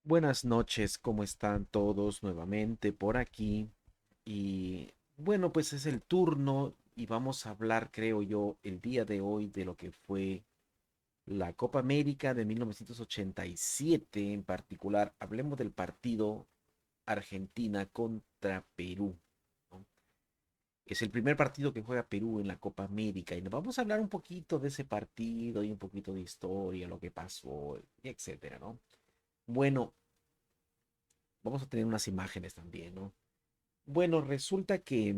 Buenas noches, ¿cómo están todos nuevamente por aquí? Y bueno, pues es el turno y vamos a hablar, creo yo, el día de hoy de lo que fue la Copa América de 1987 en particular. Hablemos del partido Argentina contra Perú, ¿no? Es el primer partido que juega Perú en la Copa América y nos vamos a hablar un poquito de ese partido y un poquito de historia, lo que pasó, etcétera, ¿no? Bueno, vamos a tener unas imágenes también, ¿no? Bueno, resulta que,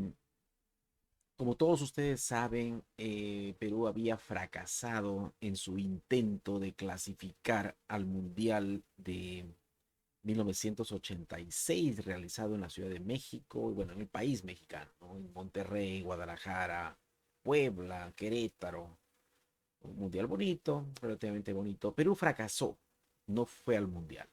como todos ustedes saben, Perú había fracasado en su intento de clasificar al Mundial de 1986 realizado en la Ciudad de México, y bueno, en el país mexicano, ¿no? En Monterrey, Guadalajara, Puebla, Querétaro. Un mundial bonito, relativamente bonito. Perú fracasó, no fue al Mundial.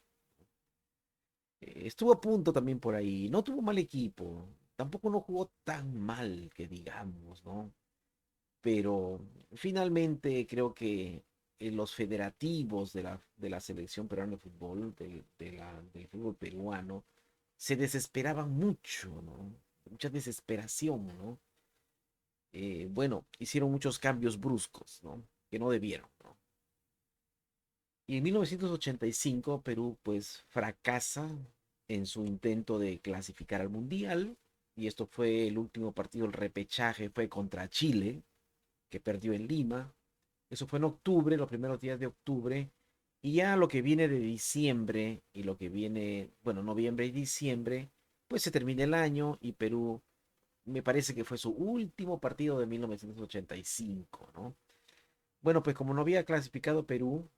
Estuvo a punto también por ahí. No tuvo mal equipo. Tampoco no jugó tan mal que digamos, ¿no? Pero finalmente creo que los federativos de la selección peruana de fútbol, del fútbol peruano, se desesperaban mucho, ¿no? Mucha desesperación, ¿no? Bueno, hicieron muchos cambios bruscos, ¿no? Que no debieron, ¿no? Y en 1985 Perú pues fracasa en su intento de clasificar al Mundial. Y esto fue el último partido, el repechaje fue contra Chile, que perdió en Lima. Eso fue en octubre, los primeros días de octubre. Y ya lo que viene de diciembre y lo que viene, bueno, noviembre y diciembre, pues se termina el año y Perú me parece que fue su último partido de 1985, ¿no? Bueno, pues como no había clasificado Perú,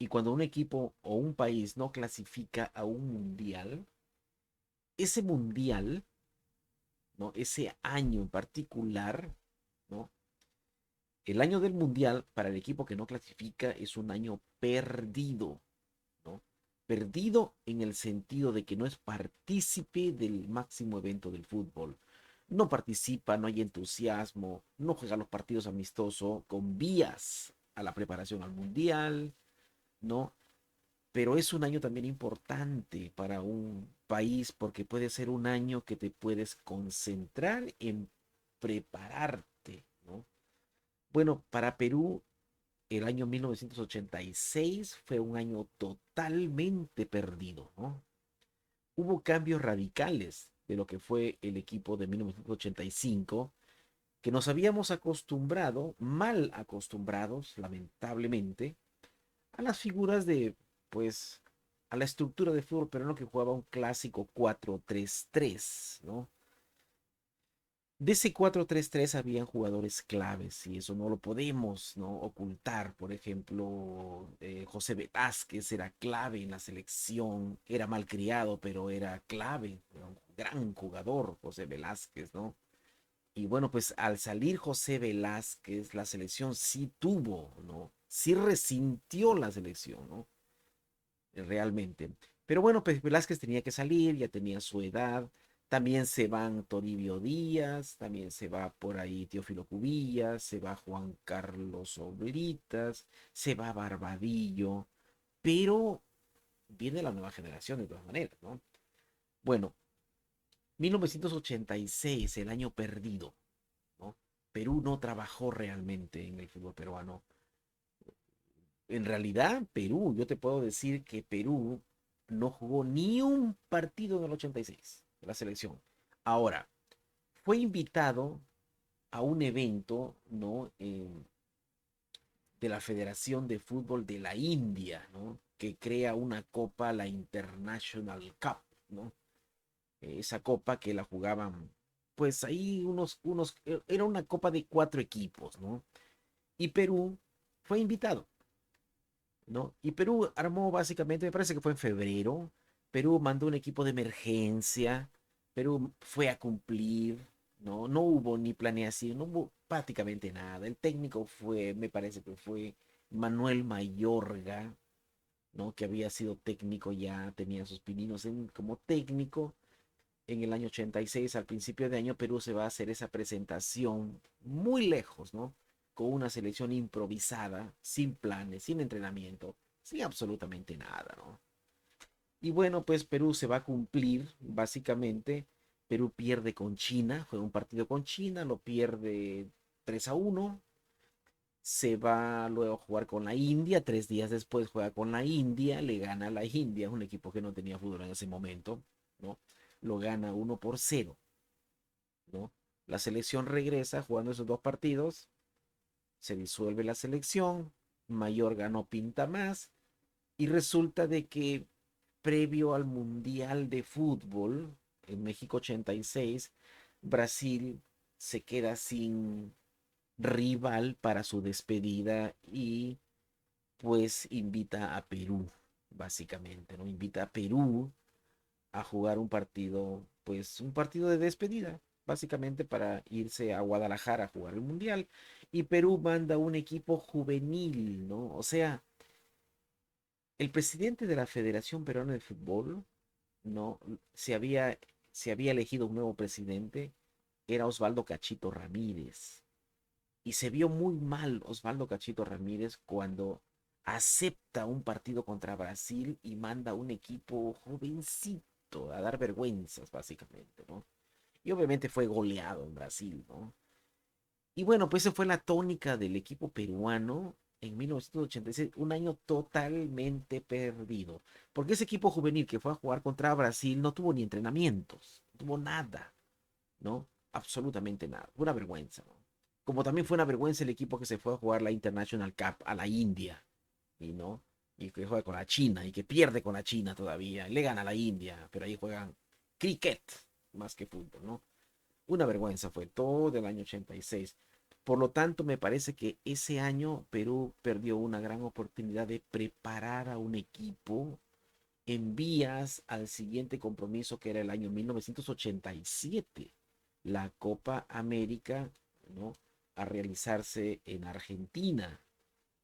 y cuando un equipo o un país no clasifica a un mundial, ese mundial, ¿no? Ese año en particular, ¿no? El año del mundial para el equipo que no clasifica es un año perdido, ¿no? Perdido en el sentido de que no es partícipe del máximo evento del fútbol. No participa, no hay entusiasmo, no juega los partidos amistosos con vías a la preparación al mundial, ¿no? Pero es un año también importante para un país porque puede ser un año que te puedes concentrar en prepararte, ¿no? Bueno, para Perú el año 1986 fue un año totalmente perdido, ¿no? Hubo cambios radicales de lo que fue el equipo de 1985, que nos habíamos acostumbrado, mal acostumbrados, lamentablemente, a las figuras de, pues, a la estructura de fútbol peruano que jugaba un clásico 4-3-3, ¿no? De ese 4-3-3 habían jugadores claves y eso no lo podemos, ¿no? Ocultar. Por ejemplo, José Velázquez era clave en la selección, era malcriado, pero era clave, era un gran jugador José Velázquez, ¿no? Y bueno, pues al salir José Velázquez, la selección sí tuvo, ¿no? Sí resintió la selección, ¿no? Realmente. Pero bueno, pues Velázquez tenía que salir, ya tenía su edad. También se van Toribio Díaz, también se va por ahí Teófilo Cubillas, se va Juan Carlos Oblitas, se va Barbadillo, pero viene la nueva generación de todas maneras, ¿no? Bueno, 1986, el año perdido, ¿no? Perú no trabajó realmente en el fútbol peruano. En realidad, Perú, yo te puedo decir que Perú no jugó ni un partido en el 86, la selección. Ahora, fue invitado a un evento, ¿no? De la Federación de Fútbol de la India, ¿no? Que crea una copa, la International Cup, ¿no? Esa copa que la jugaban, pues ahí era una copa de 4 equipos, ¿no? Y Perú fue invitado, ¿no? Y Perú armó básicamente, me parece que fue en febrero, Perú mandó un equipo de emergencia, Perú fue a cumplir, ¿no? No hubo ni planeación, no hubo prácticamente nada. El técnico fue, me parece que fue Manuel Mayorga, ¿no? Que había sido técnico ya, tenía sus pininos como técnico. En el año 86, al principio de año, Perú se va a hacer esa presentación muy lejos, ¿no? Con una selección improvisada, sin planes, sin entrenamiento, sin absolutamente nada, ¿no? Y bueno, pues Perú se va a cumplir, básicamente. Perú pierde con China, juega un partido con China, lo pierde 3-1. Se va luego a jugar con la India, 3 días después juega con la India, le gana a la India, un equipo que no tenía fútbol en ese momento, ¿no? Lo gana 1-0, ¿no? La selección regresa jugando esos dos partidos, se disuelve la selección, Mayorga no pinta más, y resulta de que previo al Mundial de Fútbol en México 86, Brasil se queda sin rival para su despedida y pues invita a Perú, básicamente, ¿no? Invita a Perú a jugar un partido, pues un partido de despedida, básicamente para irse a Guadalajara a jugar el Mundial. Y Perú manda un equipo juvenil, ¿no? O sea, el presidente de la Federación Peruana de Fútbol, ¿no? Se había elegido un nuevo presidente, era Osvaldo Cachito Ramírez. Y se vio muy mal Osvaldo Cachito Ramírez cuando acepta un partido contra Brasil y manda un equipo jovencito a dar vergüenzas, básicamente, ¿no? Y obviamente fue goleado en Brasil, ¿no? Y bueno, pues esa fue la tónica del equipo peruano en 1986, un año totalmente perdido. Porque ese equipo juvenil que fue a jugar contra Brasil no tuvo ni entrenamientos, no tuvo nada, ¿no? Absolutamente nada. Una vergüenza, ¿no? Como también fue una vergüenza el equipo que se fue a jugar la International Cup a la India, y no, y que juega con la China, y que pierde con la China todavía, y le gana a la India, pero ahí juegan cricket más que fútbol, ¿no? Una vergüenza fue todo el año 86. Por lo tanto, me parece que ese año Perú perdió una gran oportunidad de preparar a un equipo en vías al siguiente compromiso que era el año 1987, la Copa América, ¿no? A realizarse en Argentina,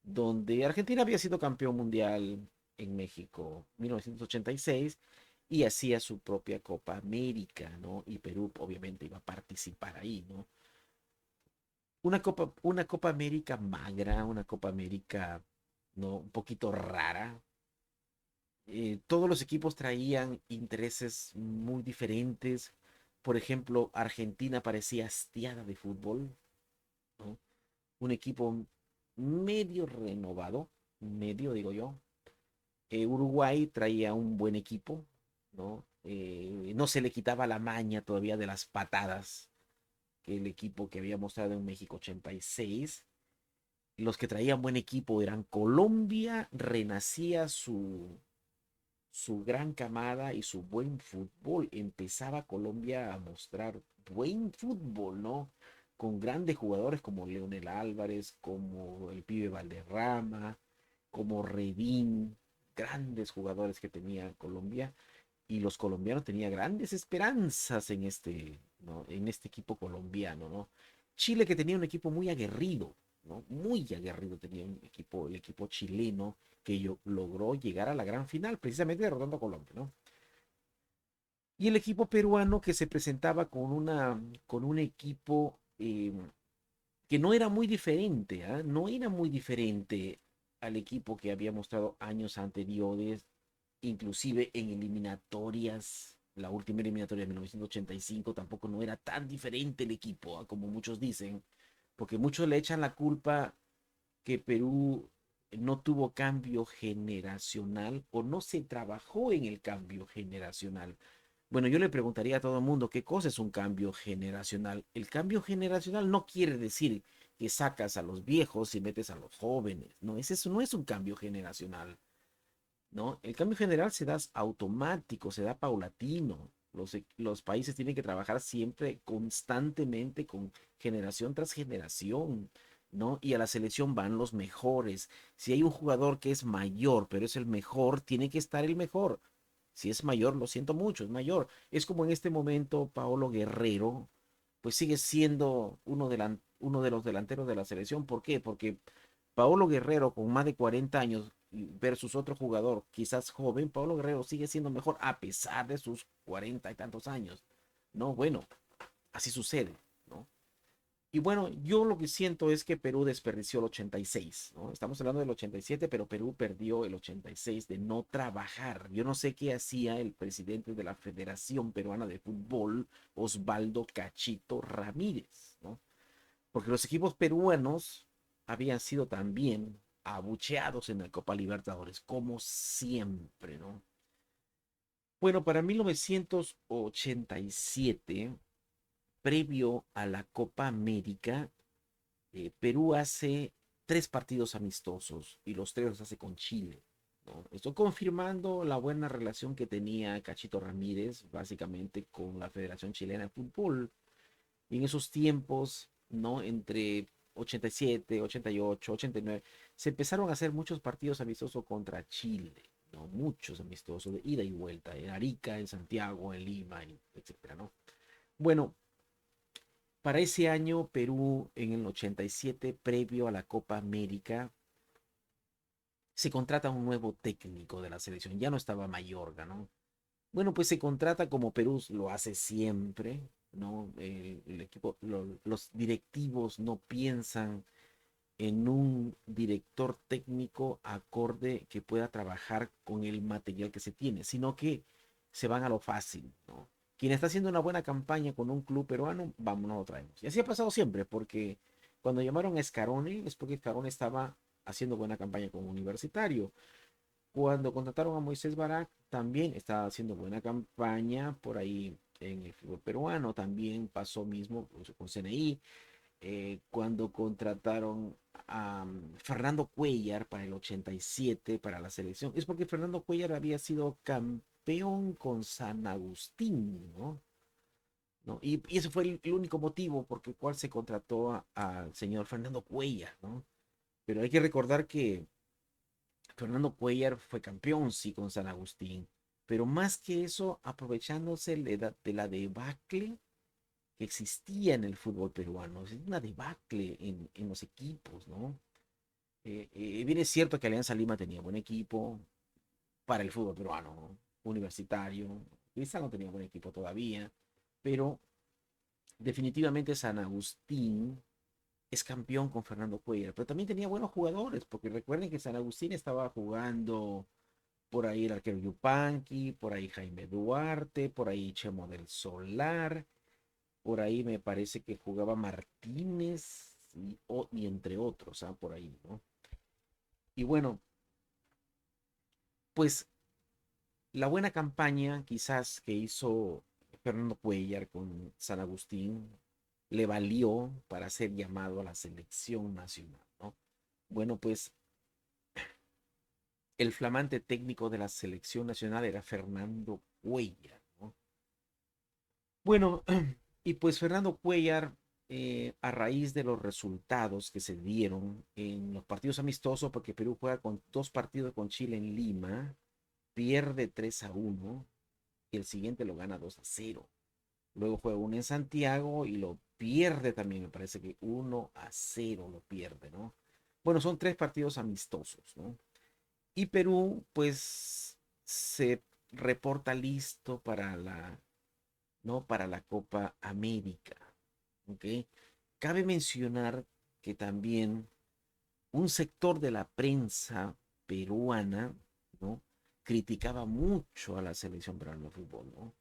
donde Argentina había sido campeón mundial en México 1986 y hacía su propia Copa América, ¿no? Y Perú obviamente iba a participar ahí, ¿no? Una Copa América magra, una Copa América, ¿no? Un poquito rara. Todos los equipos traían intereses muy diferentes. Por ejemplo, Argentina parecía hastiada de fútbol, ¿no? Un equipo medio renovado, medio digo yo. Uruguay traía un buen equipo, ¿no? No se le quitaba la maña todavía de las patadas que el equipo que había mostrado en México 86. Los que traían buen equipo eran Colombia, renacía su gran camada y su buen fútbol. Empezaba Colombia a mostrar buen fútbol, ¿no? Con grandes jugadores como Leonel Álvarez, como el pibe Valderrama, como Redín, grandes jugadores que tenía Colombia. Y los colombianos tenían grandes esperanzas en este, ¿no? En este equipo colombiano, ¿no? Chile que tenía un equipo muy aguerrido, ¿no? Muy aguerrido tenía un equipo, el equipo chileno que logró llegar a la gran final, precisamente derrotando a Colombia, ¿no? Y el equipo peruano que se presentaba con un equipo que no era muy diferente, ¿ah? No era muy diferente al equipo que había mostrado años anteriores, inclusive en eliminatorias, la última eliminatoria de 1985 tampoco no era tan diferente el equipo, ¿ah? Como muchos dicen, porque muchos le echan la culpa que Perú no tuvo cambio generacional o no se trabajó en el cambio generacional. Bueno, yo le preguntaría a todo el mundo qué cosa es un cambio generacional. El cambio generacional no quiere decir que sacas a los viejos y metes a los jóvenes. No, eso no es un cambio generacional. ¿No? El cambio general se da automático, se da paulatino. Los países tienen que trabajar siempre, constantemente, con generación tras generación, ¿no? Y a la selección van los mejores. Si hay un jugador que es mayor, pero es el mejor, tiene que estar el mejor. Si es mayor, lo siento mucho, es mayor. Es como en este momento Paolo Guerrero, pues sigue siendo uno de los delanteros de la selección. ¿Por qué? Porque Paolo Guerrero con más de 40 años versus otro jugador quizás joven, Paolo Guerrero sigue siendo mejor a pesar de sus 40 y tantos años. No, bueno, así sucede, ¿no? Y bueno, yo lo que siento es que Perú desperdició el 86, ¿no? Estamos hablando del 87, pero Perú perdió el 86 de no trabajar. Yo no sé qué hacía el presidente de la Federación Peruana de Fútbol, Osvaldo Cachito Ramírez, ¿no? Porque los equipos peruanos habían sido también abucheados en la Copa Libertadores, como siempre, ¿no? Bueno, para 1987, previo a la Copa América, Perú hace 3 partidos amistosos y los 3 los hace con Chile, ¿no? Estoy confirmando la buena relación que tenía Cachito Ramírez, básicamente, con la Federación Chilena de Fútbol. Y en esos tiempos, ¿no? Entre 87, 88, 89, se empezaron a hacer muchos partidos amistosos contra Chile, ¿no? Muchos amistosos de ida y vuelta, en Arica, en Santiago, en Lima, etcétera, ¿no? Bueno, para ese año, Perú en el 87, previo a la Copa América, se contrata un nuevo técnico de la selección. Ya no estaba Mayorga, ¿no? Bueno, pues se contrata como Perú lo hace siempre, ¿no? El equipo, los directivos no piensan en un director técnico acorde que pueda trabajar con el material que se tiene, sino que se van a lo fácil, ¿no? Quien está haciendo una buena campaña con un club peruano, vamos, no lo traemos. Y así ha pasado siempre, porque cuando llamaron a Scaroni es porque Scaroni estaba haciendo buena campaña con Universitario. Cuando contrataron a Moisés Barak, también estaba haciendo buena campaña por ahí en el fútbol peruano. También pasó mismo con CNI. Cuando contrataron a Fernando Cuellar para el 87 para la selección, es porque Fernando Cuellar había sido campeón con San Agustín, ¿no? ¿No? Y ese fue el único motivo por el cual se contrató al señor Fernando Cuellar, ¿no? Pero hay que recordar que Fernando Cuellar fue campeón, sí, con San Agustín, pero más que eso, aprovechándose de la debacle que existía en el fútbol peruano, es una debacle en los equipos, ¿no? Bien es cierto que Alianza Lima tenía buen equipo para el fútbol peruano, ¿no? Universitario, Cristal no tenía buen equipo todavía, pero definitivamente San Agustín es campeón con Fernando Cuellar, pero también tenía buenos jugadores, porque recuerden que San Agustín estaba jugando por ahí el arquero Yupanqui, por ahí Jaime Duarte, por ahí Chemo del Solar, por ahí me parece que jugaba Martínez y entre otros, ¿ah? Por ahí, ¿no? Y bueno, pues la buena campaña quizás que hizo Fernando Cuellar con San Agustín le valió para ser llamado a la selección nacional, ¿no? Bueno, pues el flamante técnico de la selección nacional era Fernando Cuellar, ¿no? Bueno, y pues Fernando Cuellar, a raíz de los resultados que se dieron en los partidos amistosos, porque Perú juega con 2 partidos con Chile en Lima, pierde 3-1 y el siguiente lo gana 2-0. Luego juega uno en Santiago y lo pierde también, me parece que 1-0 lo pierde, ¿no? Bueno, son 3 partidos amistosos, ¿no? Y Perú, pues, se reporta listo para ¿no? Para la Copa América. ¿Ok? Cabe mencionar que también un sector de la prensa peruana, ¿no? Criticaba mucho a la selección peruana de fútbol, ¿no?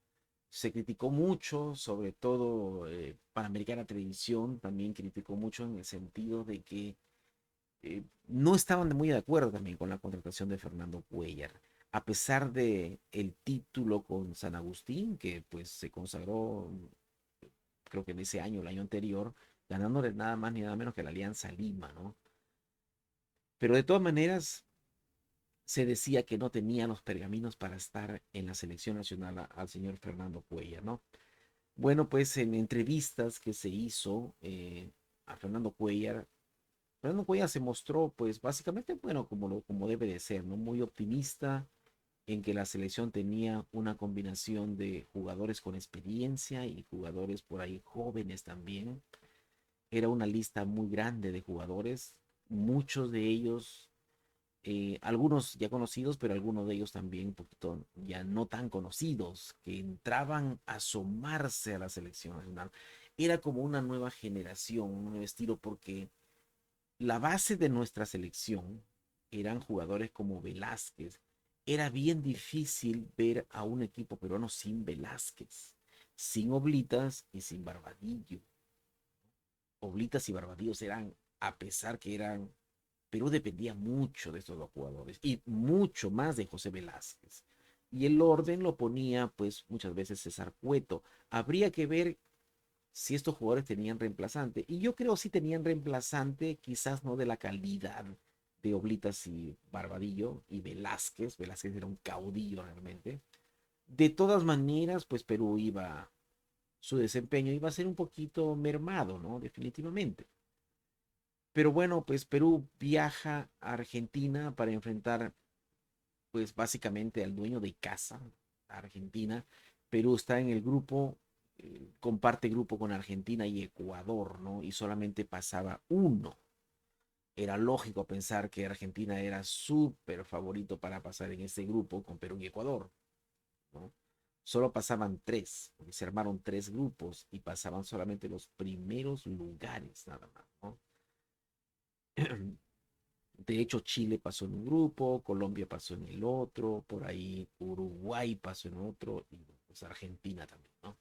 Se criticó mucho, sobre todo Panamericana Televisión también criticó mucho en el sentido de que no estaban muy de acuerdo también con la contratación de Fernando Cuellar, a pesar de el título con San Agustín, que pues se consagró, creo que en ese año, el año anterior, ganándole nada más ni nada menos que la Alianza Lima, ¿no? Pero de todas maneras, se decía que no tenía los pergaminos para estar en la selección nacional al señor Fernando Cuellar, ¿no? Bueno, pues en entrevistas que se hizo a Fernando Cuellar se mostró, pues básicamente, bueno, como debe de ser, ¿no? Muy optimista en que la selección tenía una combinación de jugadores con experiencia y jugadores por ahí jóvenes también. Era una lista muy grande de jugadores, muchos de ellos, algunos ya conocidos, pero algunos de ellos también un poquito ya no tan conocidos, que entraban a asomarse a la selección nacional. era como una nueva generación, un nuevo estilo, porque la base de nuestra selección eran jugadores como Velázquez. Era bien difícil ver a un equipo peruano sin Velázquez, sin Oblitas y sin Barbadillo. Oblitas y Barbadillos eran, a pesar que eran, Perú dependía mucho de estos dos jugadores y mucho más de José Velázquez. Y el orden lo ponía, pues, muchas veces César Cueto. Habría que ver si estos jugadores tenían reemplazante. Y yo creo si tenían reemplazante, quizás no de la calidad de Oblitas y Barbadillo y Velázquez. Velázquez era un caudillo realmente. De todas maneras, pues Perú iba, su desempeño iba a ser un poquito mermado, ¿no? Definitivamente. Pero bueno, pues Perú viaja a Argentina para enfrentar, pues básicamente al dueño de casa, Argentina. Perú está en el grupo, comparte grupo con Argentina y Ecuador, ¿no? Y solamente pasaba uno. Era lógico pensar que Argentina era súper favorito para pasar en ese grupo con Perú y Ecuador, ¿no? Solo pasaban tres, porque se armaron tres grupos y pasaban solamente los primeros lugares, nada más, ¿no? De hecho, Chile pasó en un grupo, Colombia pasó en el otro, por ahí Uruguay pasó en otro y pues Argentina también, ¿no?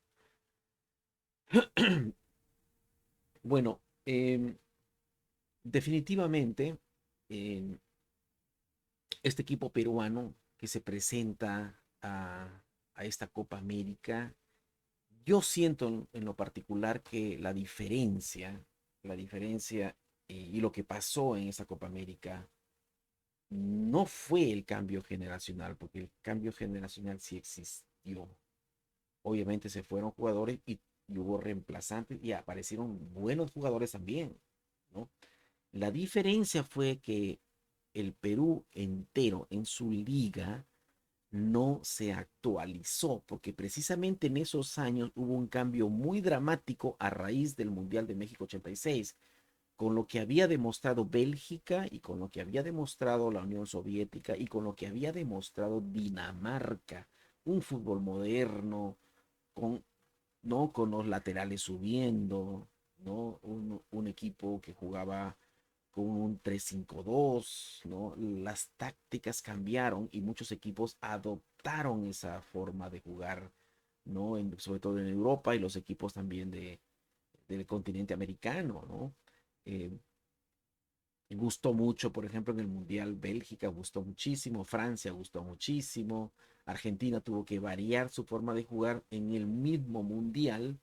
Bueno, definitivamente este equipo peruano que se presenta a esta Copa América, yo siento en lo particular que la diferencia y lo que pasó en esa Copa América no fue el cambio generacional, porque el cambio generacional sí existió. Obviamente se fueron jugadores y hubo reemplazantes y aparecieron buenos jugadores también, ¿no? La diferencia fue que el Perú entero en su liga no se actualizó, porque precisamente en esos años hubo un cambio muy dramático a raíz del Mundial de México 86, con lo que había demostrado Bélgica y con lo que había demostrado la Unión Soviética y con lo que había demostrado Dinamarca, un fútbol moderno, con, ¿no? Con los laterales subiendo, ¿no? Un equipo que jugaba con un 3-5-2, ¿no? Las tácticas cambiaron y muchos equipos adoptaron esa forma de jugar, ¿no? Sobre todo en Europa y los equipos también del continente americano, ¿no? Eh, Gustó mucho, por ejemplo, en el Mundial Bélgica gustó muchísimo, Francia gustó muchísimo, Argentina tuvo que variar su forma de jugar en el mismo Mundial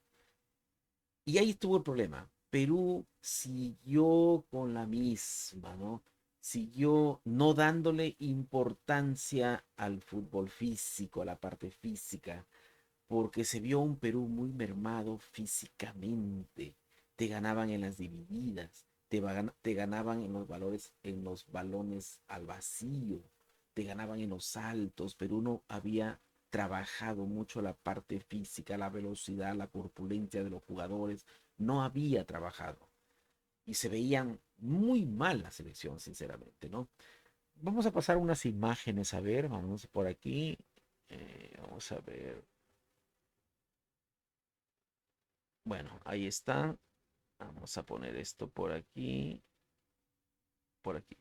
y ahí estuvo el problema. Perú siguió con la misma, ¿no? Siguió no dándole importancia al fútbol físico, a la parte física, porque se vio un Perú muy mermado físicamente. Te ganaban en las divididas, te ganaban en los valores, en los balones al vacío, te ganaban en los saltos. Perú no había trabajado mucho la parte física, la velocidad, la corpulencia de los jugadores, no había trabajado y se veían muy mal la selección, sinceramente, ¿no? Vamos a pasar unas imágenes, a ver, vamos por aquí, vamos a ver. Bueno, ahí está. Vamos a poner esto por aquí, por aquí.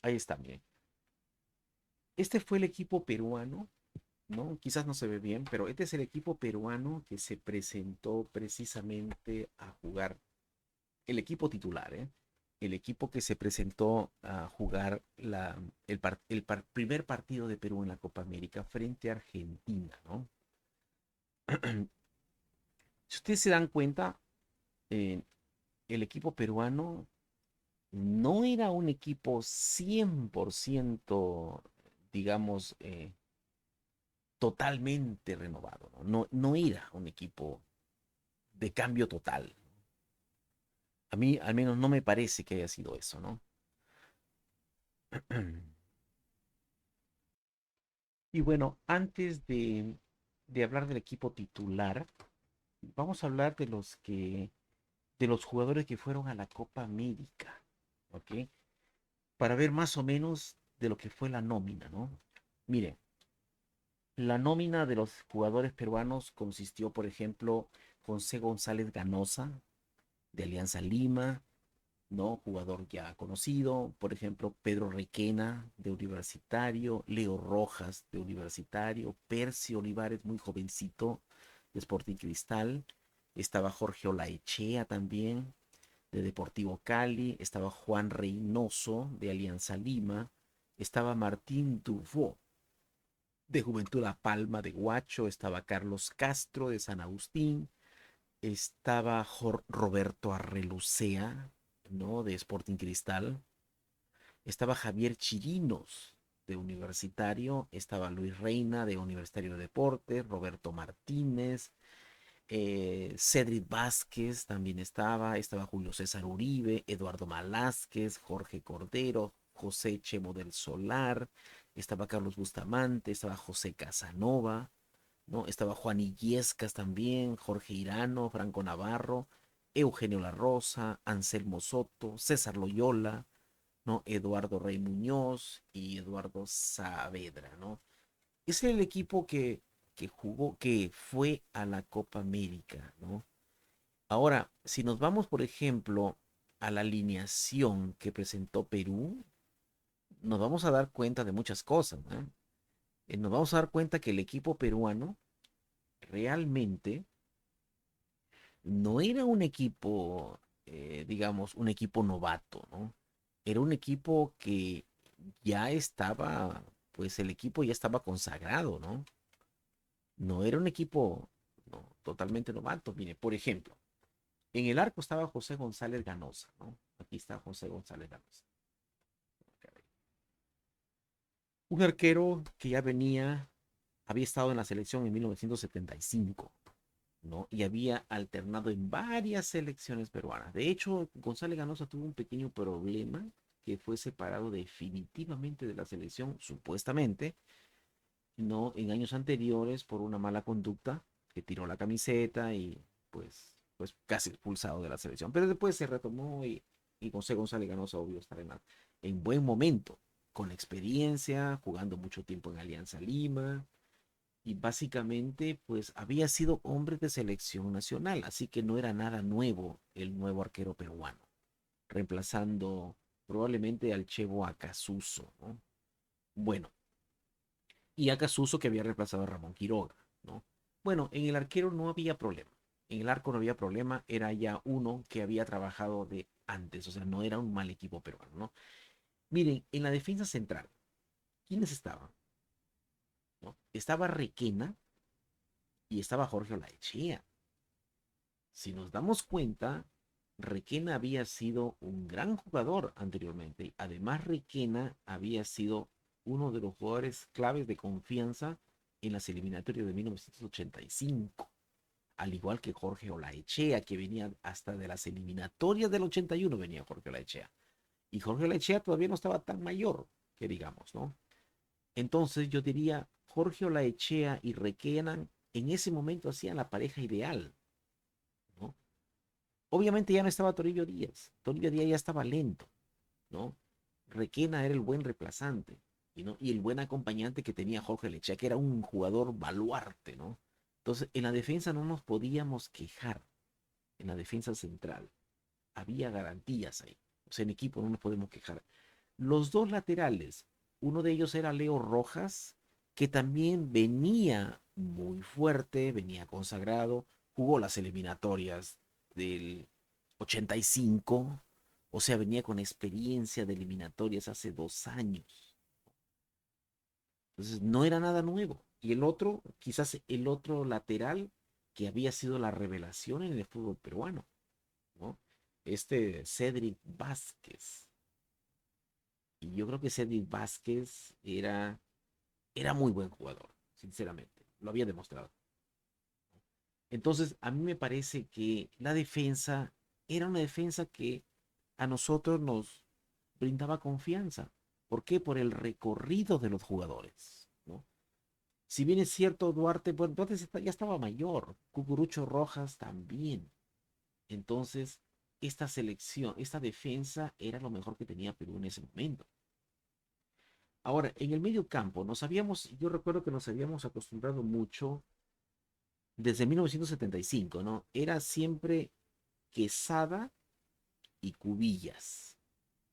Ahí está bien. Este fue el equipo peruano, ¿no? Quizás no se ve bien, pero este es el equipo peruano que se presentó precisamente a jugar. El equipo titular, ¿eh? El equipo que se presentó a jugar primer partido de Perú en la Copa América frente a Argentina, ¿no? Si ustedes se dan cuenta, eh, el equipo peruano no era un equipo 100%, digamos, totalmente renovado, ¿no? No era un equipo de cambio total. A mí, al menos, no me parece que haya sido eso, ¿no? Y bueno, antes de hablar del equipo titular, vamos a hablar de los jugadores que fueron a la Copa América, ¿ok? Para ver más o menos de lo que fue la nómina, ¿no? Mire, La nómina de los jugadores peruanos consistió, por ejemplo, José González Ganosa, de Alianza Lima, ¿no? Jugador ya conocido, por ejemplo, Pedro Requena, de Universitario, Leo Rojas, de Universitario, Percy Olivares, muy jovencito, de Sporting Cristal, estaba Jorge Olaechea también, de Deportivo Cali, estaba Juan Reynoso, de Alianza Lima, estaba Martín Duvó, de Juventud La Palma de Huacho, estaba Carlos Castro, de San Agustín, estaba Roberto Arrelucea, ¿no? De Sporting Cristal, estaba Javier Chirinos, de Universitario, estaba Luis Reina, de Universitario de Deportes, Roberto Martínez, Cedric Vázquez también estaba Julio César Uribe, Eduardo Malásquez, Jorge Cordero, José Chemo del Solar, estaba Carlos Bustamante, estaba José Casanova, ¿no? Estaba Juan Illescas también, Jorge Irano, Franco Navarro, Eugenio La Rosa, Anselmo Soto, César Loyola, ¿no? Eduardo Rey Muñoz y Eduardo Saavedra, ¿no? Ese es el equipo que jugó, que fue a la Copa América, ¿no? Ahora, si nos vamos, por ejemplo, a la alineación que presentó Perú, nos vamos a dar cuenta de muchas cosas, ¿no? Nos vamos a dar cuenta que el equipo peruano realmente no era un equipo, digamos, un equipo novato, ¿no? Era un equipo que ya estaba, pues el equipo ya estaba consagrado, ¿no? No era un equipo no, totalmente novato. Mire, por ejemplo, en el arco estaba José González Ganosa, ¿no? Aquí está José González Ganosa. Un arquero que ya había estado en la selección en 1975, ¿no? Y había alternado en varias selecciones peruanas. De hecho, González Ganosa tuvo un pequeño problema que fue separado definitivamente de la selección, supuestamente, ¿no? En años anteriores por una mala conducta, que tiró la camiseta y pues casi expulsado de la selección. Pero después se retomó y José González Ganosa obvio estar en buen momento, con experiencia, jugando mucho tiempo en Alianza Lima, y básicamente pues había sido hombre de selección nacional, así que no era nada nuevo el nuevo arquero peruano, reemplazando probablemente al Chevo Acasuso, ¿no? Bueno, y Acasuso que había reemplazado a Ramón Quiroga, ¿no? Bueno, en el arquero no había problema, en el arco no había problema, era ya uno que había trabajado de antes, o sea, no era un mal equipo peruano, ¿no? Miren, en la defensa central, ¿quiénes estaban? ¿No? Estaba Requena y estaba Jorge Olaechea. Si nos damos cuenta, Requena había sido un gran jugador anteriormente. Además, Requena había sido uno de los jugadores claves de confianza en las eliminatorias de 1985, al igual que Jorge Olaechea, que venía hasta de las eliminatorias del 81, venía Jorge Olaechea. Y Jorge Olaechea todavía no estaba tan mayor, que digamos, ¿no? Entonces yo diría, Jorge Olaechea y Requena en ese momento hacían la pareja ideal, ¿no? Obviamente ya no estaba Toribio Díaz ya estaba lento, ¿no? Requena era el buen reemplazante, ¿no? Y el buen acompañante que tenía Jorge Lechea, que era un jugador baluarte, ¿no? Entonces, en la defensa no nos podíamos quejar, en la defensa central. Había garantías ahí. O sea, en equipo no nos podemos quejar. Los dos laterales, uno de ellos era Leo Rojas, que también venía muy fuerte, venía consagrado, jugó las eliminatorias del 85, o sea, venía con experiencia de eliminatorias hace 2 años. Entonces, no era nada nuevo. Y el otro, quizás el otro lateral que había sido la revelación en el fútbol peruano, ¿no? Este Cedric Vázquez. Y yo creo que Cedric Vázquez era muy buen jugador, sinceramente. Lo había demostrado. Entonces, a mí me parece que la defensa era una defensa que a nosotros nos brindaba confianza. ¿Por qué? Por el recorrido de los jugadores, ¿no? Si bien es cierto, Duarte, bueno, Duarte ya estaba mayor, Cucurucho Rojas también. Entonces, esta selección, esta defensa era lo mejor que tenía Perú en ese momento. Ahora, en el medio campo, yo recuerdo que nos habíamos acostumbrado mucho desde 1975, ¿no? Era siempre Quesada y Cubillas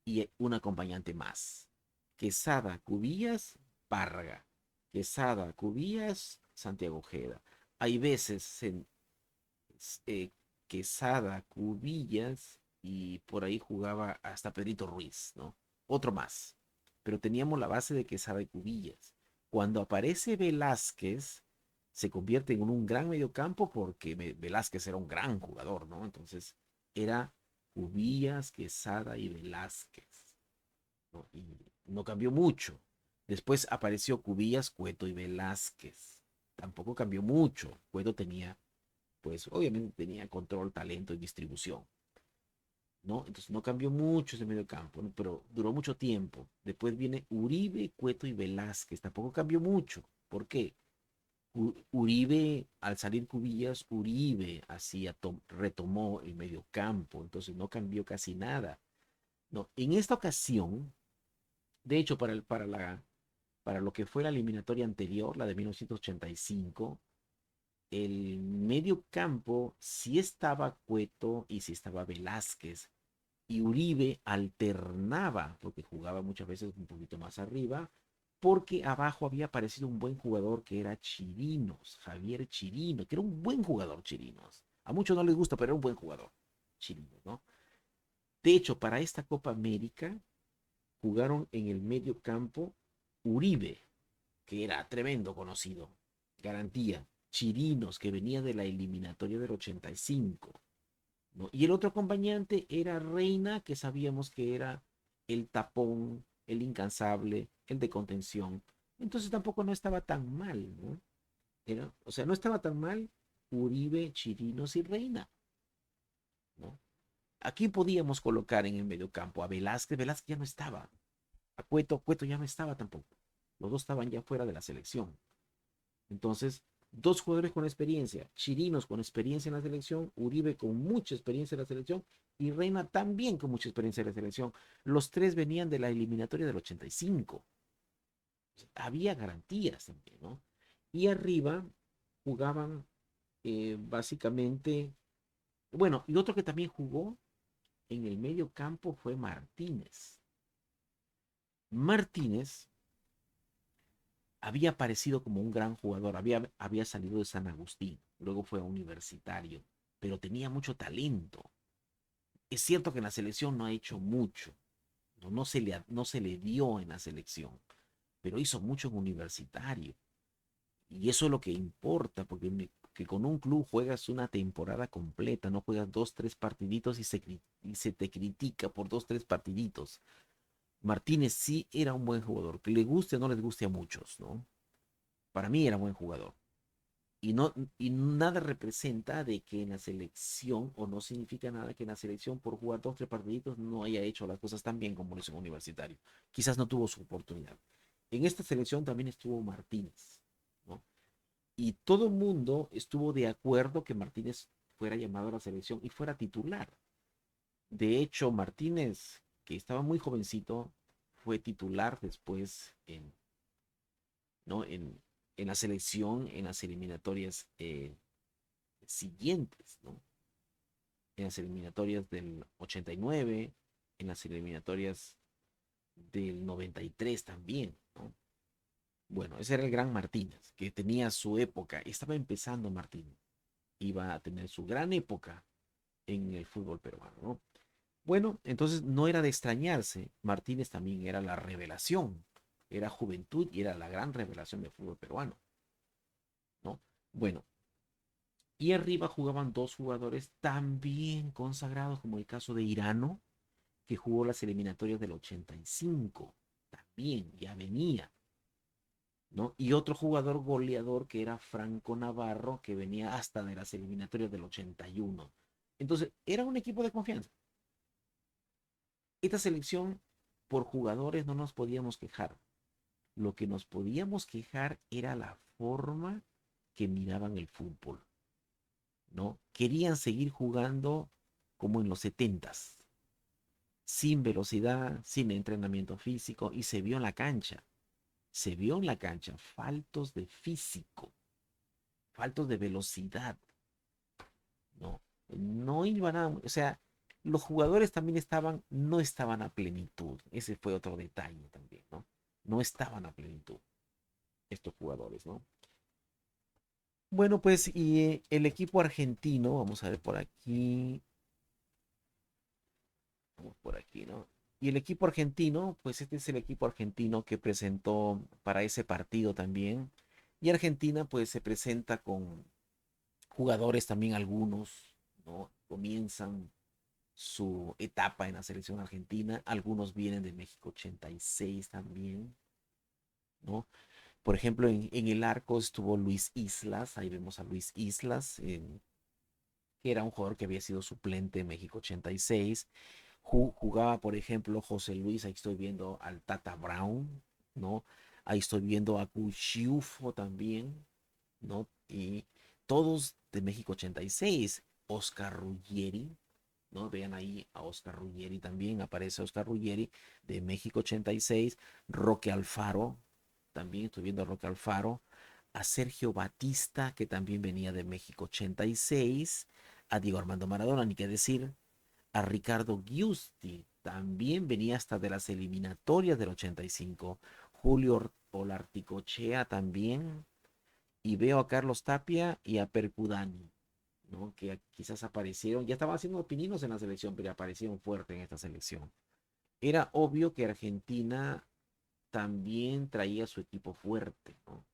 y un acompañante más. Quesada, Cubillas, Parga. Quesada, Cubillas, Santiago Ojeda. Hay veces eh, Quesada, Cubillas y por ahí jugaba hasta Pedrito Ruiz, ¿no? Otro más. Pero teníamos la base de Quesada y Cubillas. Cuando aparece Velázquez, se convierte en un gran mediocampo porque Velázquez era un gran jugador, ¿no? Entonces era Cubillas, Quesada y Velázquez, ¿no? Y no cambió mucho. Después apareció Cubillas, Cueto y Velázquez. Tampoco cambió mucho. Cueto tenía, pues obviamente tenía control, talento y distribución, ¿no? Entonces no cambió mucho ese medio campo, ¿no? Pero duró mucho tiempo. Después viene Uribe, Cueto y Velázquez. Tampoco cambió mucho. ¿Por qué? Uribe, al salir Cubillas, Uribe retomó el medio campo, entonces no cambió casi nada. No, en esta ocasión, de hecho, para lo que fue la eliminatoria anterior, la de 1985, el medio campo sí estaba Cueto y sí estaba Velázquez. Y Uribe alternaba, porque jugaba muchas veces un poquito más arriba, porque abajo había aparecido un buen jugador que era Chirinos, Javier Chirinos, que era un buen jugador Chirinos. A muchos no les gusta, pero era un buen jugador Chirinos, ¿no? De hecho, para esta Copa América jugaron en el medio campo Uribe, que era tremendo conocido, garantía. Chirinos, que venía de la eliminatoria del 85, ¿no? Y el otro acompañante era Reina, que sabíamos que era el tapón, el incansable, el de contención. Entonces tampoco no estaba tan mal, ¿no? O sea, no estaba tan mal Uribe, Chirinos y Reina, ¿no? Aquí podíamos colocar en el mediocampo a Velázquez. Velázquez ya no estaba. A Cueto ya no estaba tampoco. Los dos estaban ya fuera de la selección. Entonces, dos jugadores con experiencia, Chirinos con experiencia en la selección, Uribe con mucha experiencia en la selección y Reina también con mucha experiencia en la selección. Los tres venían de la eliminatoria del 85. Había garantías también, ¿no? Y arriba jugaban básicamente, bueno, y otro que también jugó en el medio campo fue Martínez. Martínez había aparecido como un gran jugador, había salido de San Agustín, luego fue a Universitario, pero tenía mucho talento. Es cierto que en la selección no ha hecho mucho, no se le dio en la selección, pero hizo mucho en Universitario. Y eso es lo que importa, porque que con un club juegas una temporada completa, no juegas dos, tres partiditos y se te critica por dos, tres partiditos. Martínez sí era un buen jugador, que le guste o no les guste a muchos, ¿no? Para mí era buen jugador. Y nada representa de que en la selección, o no significa nada que en la selección por jugar dos, tres partiditos no haya hecho las cosas tan bien como lo hizo en Universitario. Quizás no tuvo su oportunidad. En esta selección también estuvo Martínez, ¿no? Y todo el mundo estuvo de acuerdo que Martínez fuera llamado a la selección y fuera titular. De hecho, Martínez, que estaba muy jovencito, fue titular después ¿no? en la selección, en las eliminatorias siguientes, ¿no? En las eliminatorias del 89, en las eliminatorias del 93 también, ¿no? Bueno, ese era el gran Martínez, que tenía su época, estaba empezando Martínez, iba a tener su gran época en el fútbol peruano, ¿no? Bueno, entonces no era de extrañarse, Martínez también era la revelación, era juventud y era la gran revelación del fútbol peruano, ¿no? Bueno, y arriba jugaban dos jugadores también consagrados, como el caso de Irano, que jugó las eliminatorias del 85. También ya venía, ¿no? Y otro jugador goleador que era Franco Navarro, que venía hasta de las eliminatorias del 81. Entonces, era un equipo de confianza. Esta selección, por jugadores, no nos podíamos quejar. Lo que nos podíamos quejar era la forma que miraban el fútbol, ¿no? Querían seguir jugando como en los 70s, sin velocidad, sin entrenamiento físico, y se vio en la cancha. se vio en la cancha faltos de físico, faltos de velocidad, ¿no? No iban a, o sea, los jugadores también no estaban a plenitud. Ese fue otro detalle también, ¿no? No estaban a plenitud estos jugadores, ¿no? Bueno, pues y el equipo argentino, vamos a ver por aquí, vamos por aquí, ¿no? Y el equipo argentino, pues este es el equipo argentino que presentó para ese partido también. Y Argentina, pues se presenta con jugadores también algunos, ¿no? Comienzan su etapa en la selección argentina. Algunos vienen de México 86 también, ¿no? Por ejemplo, en el arco estuvo Luis Islas, ahí vemos a Luis Islas, que era un jugador que había sido suplente en México 86. Jugaba, por ejemplo, José Luis, ahí estoy viendo al Tata Brown, ¿no? Ahí estoy viendo a Cuchiufo también, ¿no? Y todos de México 86. Oscar Ruggeri, ¿no? Vean ahí a Oscar Ruggeri también, aparece Oscar Ruggeri de México 86, Roque Alfaro, también estoy viendo a Roque Alfaro, a Sergio Batista, que también venía de México 86, a Diego Armando Maradona, ni qué decir, a Ricardo Giusti, también venía hasta de las eliminatorias del 85, Julio Olarticochea también, y veo a Carlos Tapia y a Percudani, ¿no? Que quizás aparecieron, ya estaban haciendo pininos en la selección, pero aparecieron fuerte en esta selección. Era obvio que Argentina también traía su equipo fuerte, ¿no?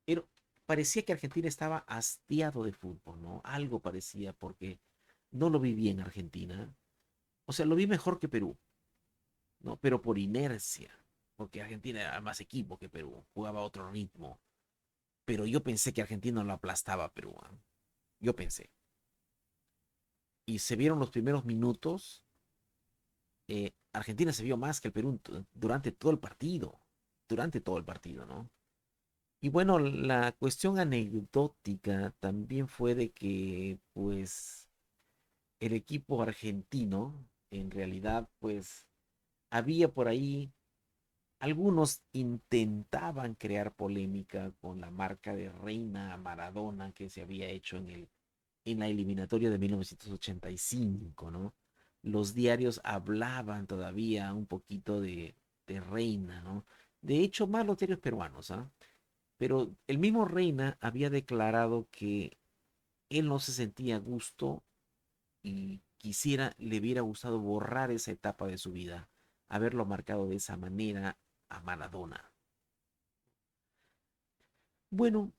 Pero parecía que Argentina estaba hastiado de fútbol, ¿no? Algo parecía, porque no lo vi bien Argentina. O sea, lo vi mejor que Perú, ¿no? Pero por inercia, porque Argentina era más equipo que Perú, jugaba a otro ritmo. Pero yo pensé que Argentina lo aplastaba a Perú, ¿eh? Yo pensé. Y se vieron los primeros minutos. Argentina se vio más que el Perú durante todo el partido, ¿no? Y bueno, la cuestión anecdótica también fue de que, pues, el equipo argentino, en realidad, pues, había por ahí, algunos intentaban crear polémica con la marca de Reina Maradona que se había hecho en la eliminatoria de 1985, ¿no? Los diarios hablaban todavía un poquito de Reina, ¿no? De hecho, más los diarios peruanos, ¿ah? Pero el mismo Reina había declarado que él no se sentía a gusto y le hubiera gustado borrar esa etapa de su vida, haberlo marcado de esa manera a Maradona. Bueno,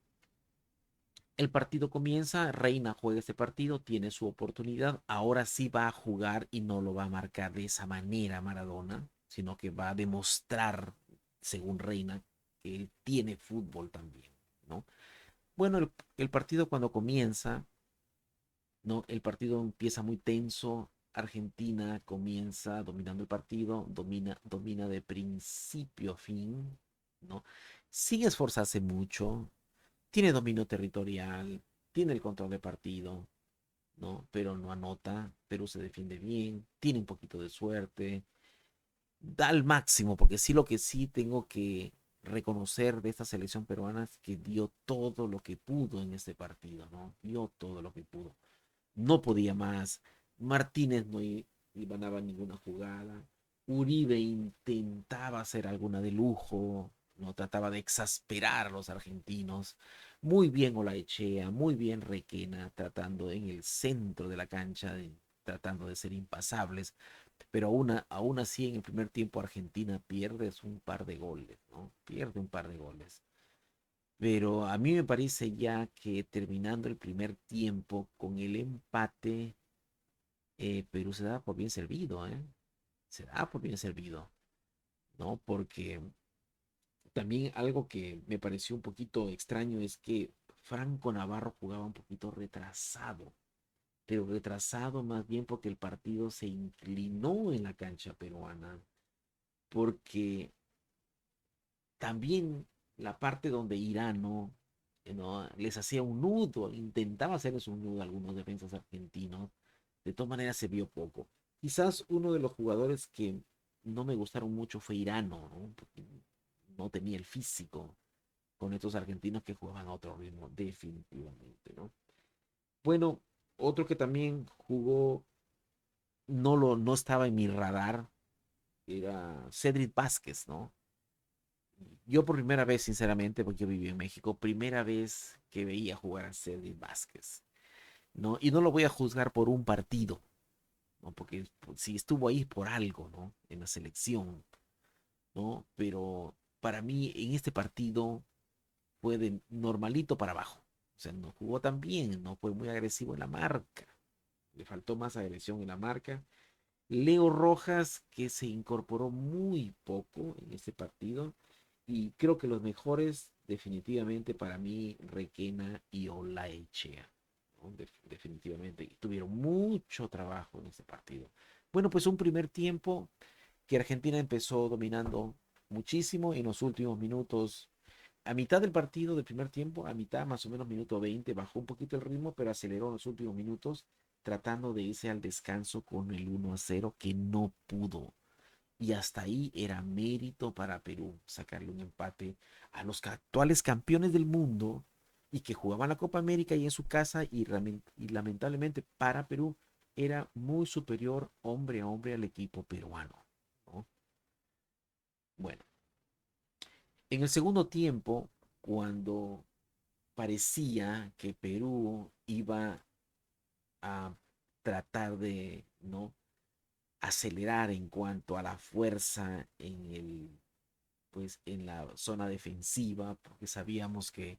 el partido comienza, Reina juega este partido, tiene su oportunidad, ahora sí va a jugar y no lo va a marcar de esa manera Maradona, sino que va a demostrar, según Reina, que él tiene fútbol también, ¿no? Bueno, el partido cuando comienza, ¿no? El partido empieza muy tenso, Argentina comienza dominando el partido, domina de principio a fin, ¿no? Sin esforzarse mucho, tiene dominio territorial, tiene el control de partido, ¿no? Pero no anota, Perú se defiende bien, tiene un poquito de suerte, da al máximo, porque sí lo que sí tengo que reconocer de esta selección peruana es que dio todo lo que pudo en este partido, ¿no? Dio todo lo que pudo. No podía más. Martínez no ganaba ninguna jugada. Uribe intentaba hacer alguna de lujo, no trataba de exasperar a los argentinos. Muy bien Olaechea, muy bien Requena, tratando en el centro de la cancha, tratando de ser impasables. Pero aún así en el primer tiempo Argentina pierde un par de goles, ¿no? Pierde un par de goles. Pero a mí me parece ya que terminando el primer tiempo con el empate, Perú se da por bien servido, ¿eh? Se da por bien servido, ¿no? Porque también algo que me pareció un poquito extraño es que Franco Navarro jugaba un poquito retrasado, pero retrasado más bien porque el partido se inclinó en la cancha peruana, porque también la parte donde Irán no les hacía un nudo, intentaba hacerles un nudo a algunos defensas argentinos. De todas maneras se vio poco. Quizás uno de los jugadores que no me gustaron mucho fue Irano, ¿no? Porque no tenía el físico con estos argentinos que jugaban a otro ritmo, definitivamente, ¿no? Bueno, otro que también jugó, no estaba en mi radar, era Cedric Vázquez, ¿no? Yo por primera vez, sinceramente, porque yo viví en México, primera vez que veía jugar a Cedric Vázquez, ¿no? Y no lo voy a juzgar por un partido, ¿no? Porque si estuvo ahí por algo, ¿no? En la selección, ¿no? Pero para mí en este partido fue de normalito para abajo. O sea, no jugó tan bien, no fue muy agresivo en la marca. Le faltó más agresión en la marca. Leo Rojas, que se incorporó muy poco en este partido. Y creo que los mejores, definitivamente para mí, Requena y Olaechea, ¿no? Definitivamente. Y tuvieron mucho trabajo en este partido. Bueno, pues un primer tiempo que Argentina empezó dominando muchísimo en los últimos minutos. A mitad del partido, del primer tiempo, a mitad, más o menos minuto 20 bajó un poquito el ritmo, pero aceleró en los últimos minutos, tratando de irse al descanso con el 1-0 que no pudo. Y hasta ahí era mérito para Perú sacarle un empate a los actuales campeones del mundo y que jugaban la Copa América y en su casa y lamentablemente para Perú era muy superior hombre a hombre al equipo peruano, ¿no? Bueno, en el segundo tiempo, cuando parecía que Perú iba a tratar de, ¿no?, acelerar en cuanto a la fuerza pues, en la zona defensiva, porque sabíamos que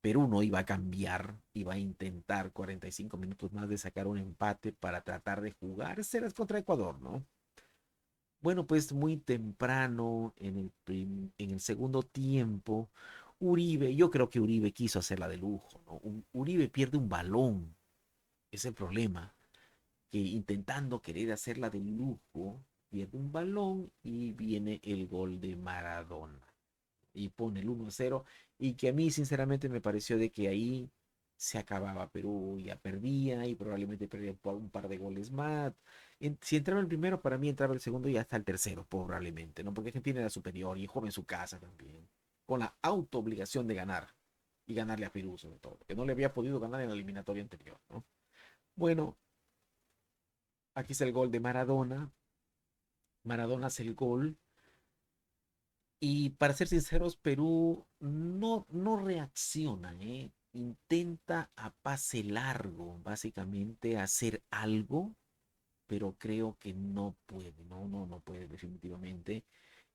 Perú no iba a cambiar, iba a intentar 45 minutos más de sacar un empate para tratar de jugar serás contra Ecuador, ¿no? Bueno, pues muy temprano en el segundo tiempo, Uribe, yo creo que Uribe quiso hacerla de lujo, ¿no? Uribe pierde un balón, es el problema, que intentando querer hacerla de lujo, pierde un balón y viene el gol de Maradona y pone el 1-0 y que a mí sinceramente me pareció de que ahí se acababa Perú, ya perdía y probablemente perdía por un par de goles más. Si entraba el primero, para mí entraba el segundo y hasta el tercero, probablemente, ¿no? Porque Argentina era superior y jugaba en su casa también, con la auto obligación de ganar y ganarle a Perú sobre todo, que no le había podido ganar en la eliminatoria anterior, ¿no? Bueno, aquí está el gol de Maradona. Maradona hace el gol. Y para ser sinceros, Perú no reacciona, ¿eh? Intenta a pase largo, básicamente, hacer algo, pero creo que no puede, no puede definitivamente.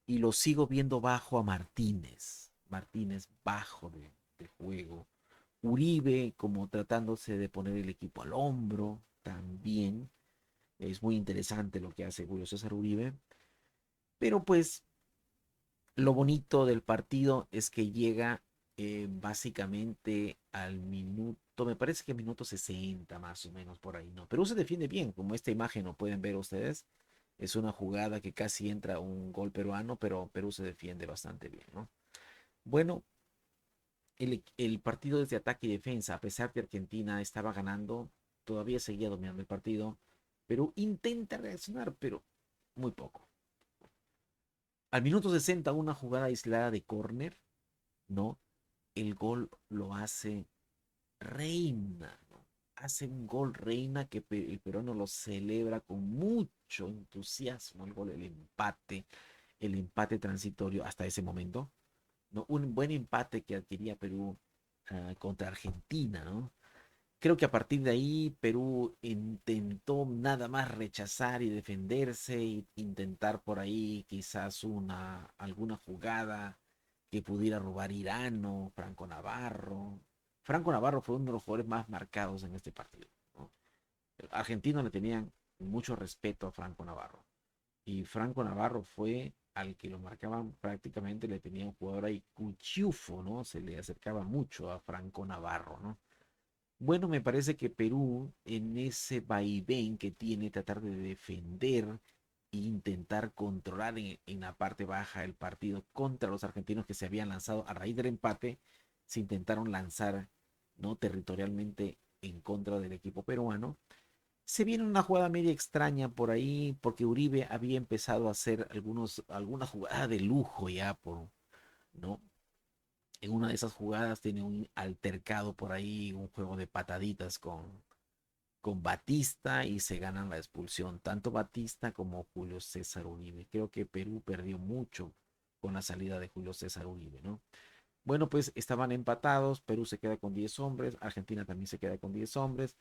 Y lo sigo viendo bajo a Martínez. Martínez bajo de juego. Uribe como tratándose de poner el equipo al hombro también. Es muy interesante lo que hace Julio César Uribe. Pero pues lo bonito del partido es que llega básicamente al minuto, me parece que minuto 60 más o menos por ahí, ¿no? Perú se defiende bien, como esta imagen lo pueden ver ustedes. Es una jugada que casi entra un gol peruano, pero Perú se defiende bastante bien, ¿no? Bueno, el partido es de ataque y defensa, a pesar de que Argentina estaba ganando, todavía seguía dominando el partido. Perú intenta reaccionar, pero muy poco. Al minuto 60, una jugada aislada de córner, ¿no? El gol lo hace Reina, ¿no? Hace un gol Reina que el peruano lo celebra con mucho entusiasmo, el gol, el empate transitorio hasta ese momento, ¿no? Un buen empate que adquiría Perú contra Argentina, ¿no? Creo que a partir de ahí Perú intentó nada más rechazar y defenderse e intentar por ahí quizás alguna jugada que pudiera robar Irán o Franco Navarro. Franco Navarro fue uno de los jugadores más marcados en este partido, ¿no? Argentinos le tenían mucho respeto a Franco Navarro y Franco Navarro fue al que lo marcaban prácticamente, le tenía un jugador ahí cuchufo, ¿no? Se le acercaba mucho a Franco Navarro, ¿no? Bueno, me parece que Perú en ese vaivén que tiene, tratar de defender e intentar controlar en la parte baja el partido contra los argentinos que se habían lanzado a raíz del empate, se intentaron lanzar, ¿no?, territorialmente en contra del equipo peruano. Se viene una jugada media extraña por ahí, porque Uribe había empezado a hacer alguna jugada de lujo ya ¿no? En una de esas jugadas tiene un altercado por ahí, un juego de pataditas con Batista y se ganan la expulsión, tanto Batista como Julio César Uribe. Creo que Perú perdió mucho con la salida de Julio César Uribe, ¿no? Bueno, pues estaban empatados, Perú se queda con 10 hombres, Argentina también se queda con 10 hombres,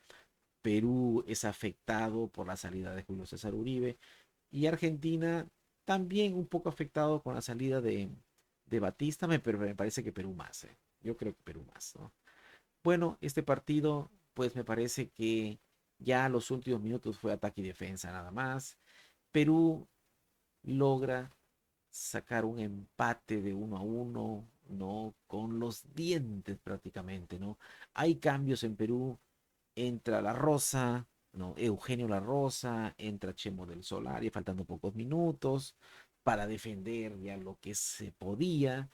Perú es afectado por la salida de Julio César Uribe y Argentina también un poco afectado con la salida de Batista, pero me parece que Perú más, ¿eh? Yo creo que Perú más, ¿no? Bueno, este partido, pues me parece que ya los últimos minutos fue ataque y defensa nada más. Perú logra sacar un empate de 1-1, ¿no? Con los dientes prácticamente, ¿no? Hay cambios en Perú, entra La Rosa, ¿no? Eugenio La Rosa, entra Chemo del Solar y faltando pocos minutos para defender ya lo que se podía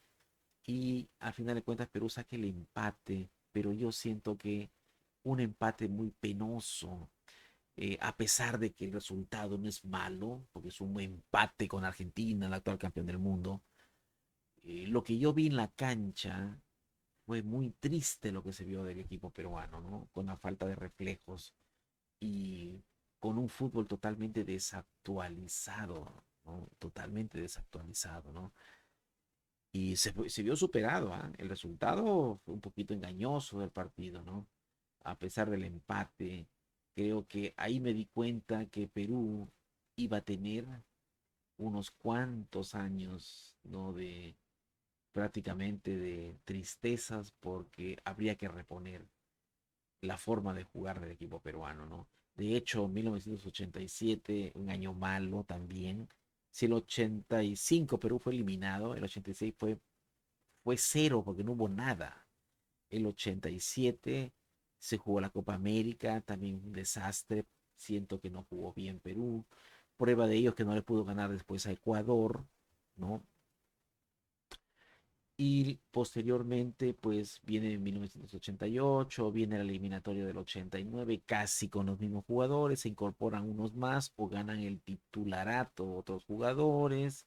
y al final de cuentas Perú saca el empate, pero yo siento que un empate muy penoso, a pesar de que el resultado no es malo, porque es un empate con Argentina, el actual campeón del mundo. Lo que yo vi en la cancha fue muy triste lo que se vio del equipo peruano, ¿no? Con la falta de reflejos y con un fútbol totalmente desactualizado, ¿no? Totalmente desactualizado, ¿no? Y se vio superado, ¿ah? El resultado fue un poquito engañoso del partido, ¿no? A pesar del empate, creo que ahí me di cuenta que Perú iba a tener unos cuantos años, ¿no? De prácticamente de tristezas porque habría que reponer la forma de jugar del equipo peruano, ¿no? De hecho, 1987, un año malo también. Si el 85 Perú fue eliminado, el 86 fue cero porque no hubo nada. El 87 se jugó la Copa América, también un desastre. Siento que no jugó bien Perú. Prueba de ello es que no le pudo ganar después a Ecuador, ¿no? Y posteriormente, pues viene 1988, viene la eliminatoria del 89, casi con los mismos jugadores, se incorporan unos más o ganan el titularato otros jugadores.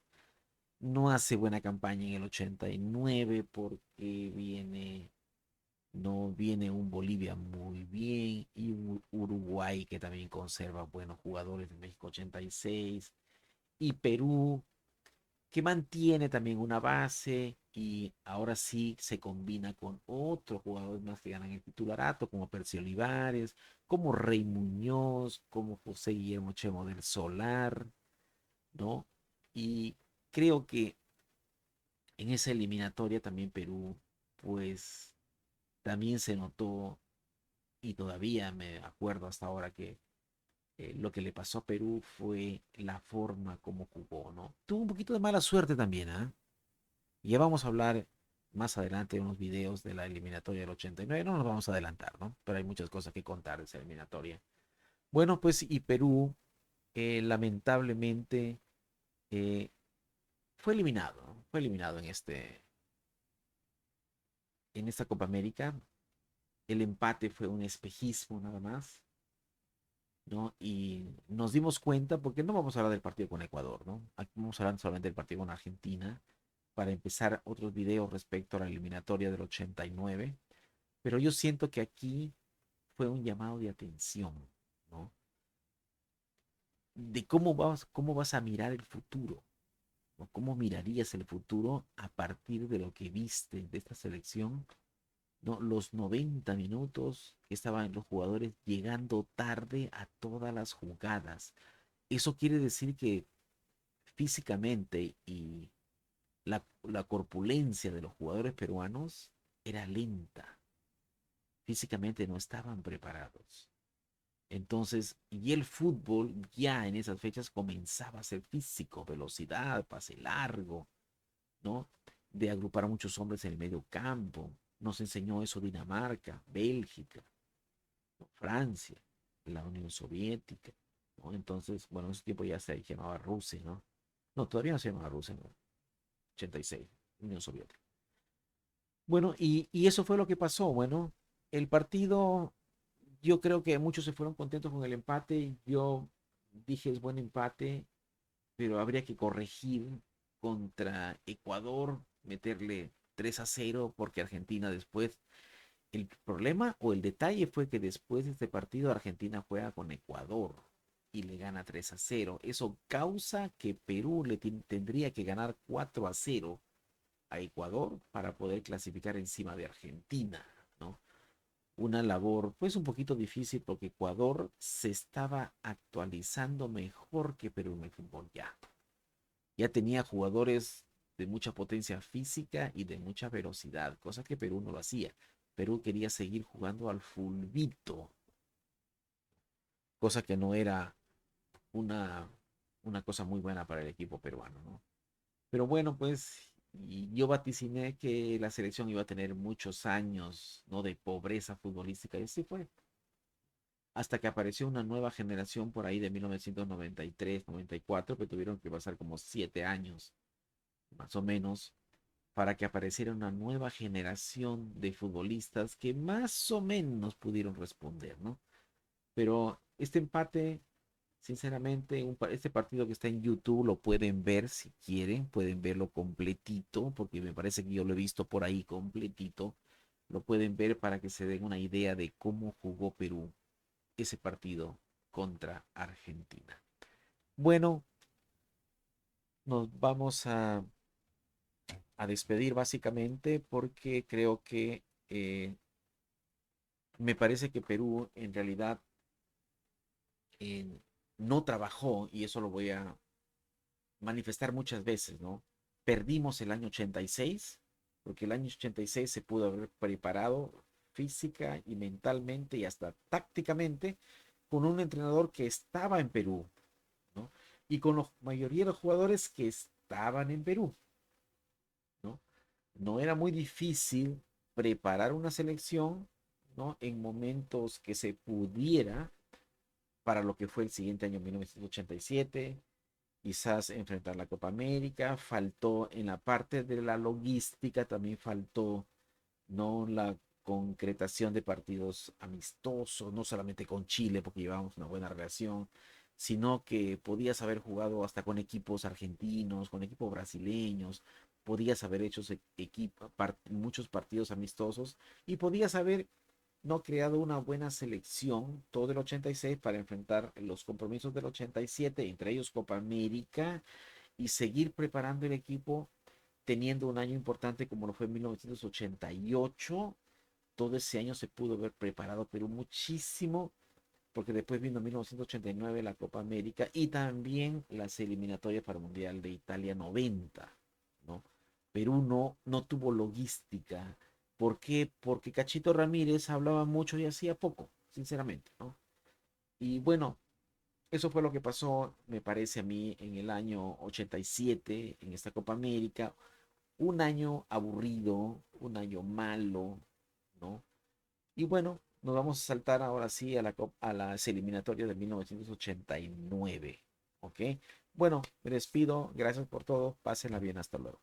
No hace buena campaña en el 89 porque no viene un Bolivia muy bien y un Uruguay que también conserva buenos jugadores de México 86 y Perú que mantiene también una base y ahora sí se combina con otros jugadores más que ganan el titularato, como Percy Olivares, como Rey Muñoz, como José Guillermo Chemo del Solar, ¿no? Y creo que en esa eliminatoria también Perú, pues también se notó y todavía me acuerdo hasta ahora que lo que le pasó a Perú fue la forma como jugó, ¿no? Tuvo un poquito de mala suerte también, ¿ah? Ya vamos a hablar más adelante de unos videos de la eliminatoria del 89. No nos vamos a adelantar, ¿no? Pero hay muchas cosas que contar de esa eliminatoria. Bueno, pues y Perú lamentablemente eh, fue eliminado, ¿no? Fue eliminado en esta Copa América. El empate fue un espejismo nada más, ¿no? Y nos dimos cuenta, porque no vamos a hablar del partido con Ecuador, ¿no? Aquí vamos a hablar solamente del partido con Argentina, para empezar otros videos respecto a la eliminatoria del 89. Pero yo siento que aquí fue un llamado de atención, ¿no? De cómo vas a mirar el futuro, ¿no? ¿Cómo mirarías el futuro a partir de lo que viste de esta selección? ¿No? Los 90 minutos que estaban los jugadores llegando tarde a todas las jugadas. Eso quiere decir que físicamente y la corpulencia de los jugadores peruanos era lenta. Físicamente no estaban preparados. Entonces, y el fútbol ya en esas fechas comenzaba a ser físico, velocidad, pase largo, ¿no? De agrupar a muchos hombres en el medio campo. Nos enseñó eso Dinamarca, Bélgica, ¿no? Francia, la Unión Soviética, ¿no? Entonces, bueno, en ese tiempo ya se llamaba Rusia, ¿no? No, todavía no se llamaba Rusia, ¿no? 86, Unión Soviética. Bueno, y eso fue lo que pasó. Bueno, el partido, yo creo que muchos se fueron contentos con el empate. Yo dije es buen empate, pero habría que corregir contra Ecuador. meterle 3-0 porque Argentina después, el problema o el detalle fue que después de este partido Argentina juega con Ecuador y le gana 3-0. Eso causa que Perú tendría que ganar 4-0 a Ecuador para poder clasificar encima de Argentina, ¿no? Una labor pues un poquito difícil porque Ecuador se estaba actualizando mejor que Perú en el fútbol ya. Ya tenía jugadores de mucha potencia física y de mucha velocidad, cosa que Perú no lo hacía. Perú quería seguir jugando al fulbito, cosa que no era una, una cosa muy buena para el equipo peruano, ¿no? Pero bueno, pues y yo vaticiné que la selección iba a tener muchos años, ¿no? De pobreza futbolística y así fue. Hasta que apareció una nueva generación por ahí de 1993, 94, que tuvieron que pasar como 7 años, más o menos, para que apareciera una nueva generación de futbolistas que más o menos pudieron responder, ¿no? Pero este empate, sinceramente, este partido que está en YouTube lo pueden ver si quieren, pueden verlo completito, porque me parece que yo lo he visto por ahí completito. Lo pueden ver para que se den una idea de cómo jugó Perú ese partido contra Argentina. Bueno, nos vamos a despedir básicamente porque creo que me parece que Perú en realidad eh, no trabajó y eso lo voy a manifestar muchas veces, ¿no? Perdimos el año 86 porque el año 86 se pudo haber preparado física y mentalmente y hasta tácticamente con un entrenador que estaba en Perú, ¿no? Y con la mayoría de los jugadores que estaban en Perú, ¿no? No era muy difícil preparar una selección, ¿no? En momentos que se pudiera para lo que fue el siguiente año 1987, quizás enfrentar la Copa América, faltó en la parte de la logística, también faltó, ¿no? La concretación de partidos amistosos, no solamente con Chile, porque llevábamos una buena relación, sino que podías haber jugado hasta con equipos argentinos, con equipos brasileños, podías haber hecho muchos partidos amistosos y podías haber no creado una buena selección todo el 86 para enfrentar los compromisos del 87, entre ellos Copa América, y seguir preparando el equipo teniendo un año importante como lo fue en 1988. Todo ese año se pudo haber preparado Perú muchísimo, porque después vino 1989 la Copa América y también las eliminatorias para el Mundial de Italia 90, ¿no? Perú no tuvo logística. ¿Por qué? Porque Cachito Ramírez hablaba mucho y hacía poco, sinceramente, ¿no? Y bueno, eso fue lo que pasó, me parece a mí, en el año 87, en esta Copa América. Un año aburrido, un año malo, ¿no? Y bueno, nos vamos a saltar ahora sí a las eliminatorias de 1989, ¿ok? Bueno, me despido, gracias por todo, pásenla bien, hasta luego.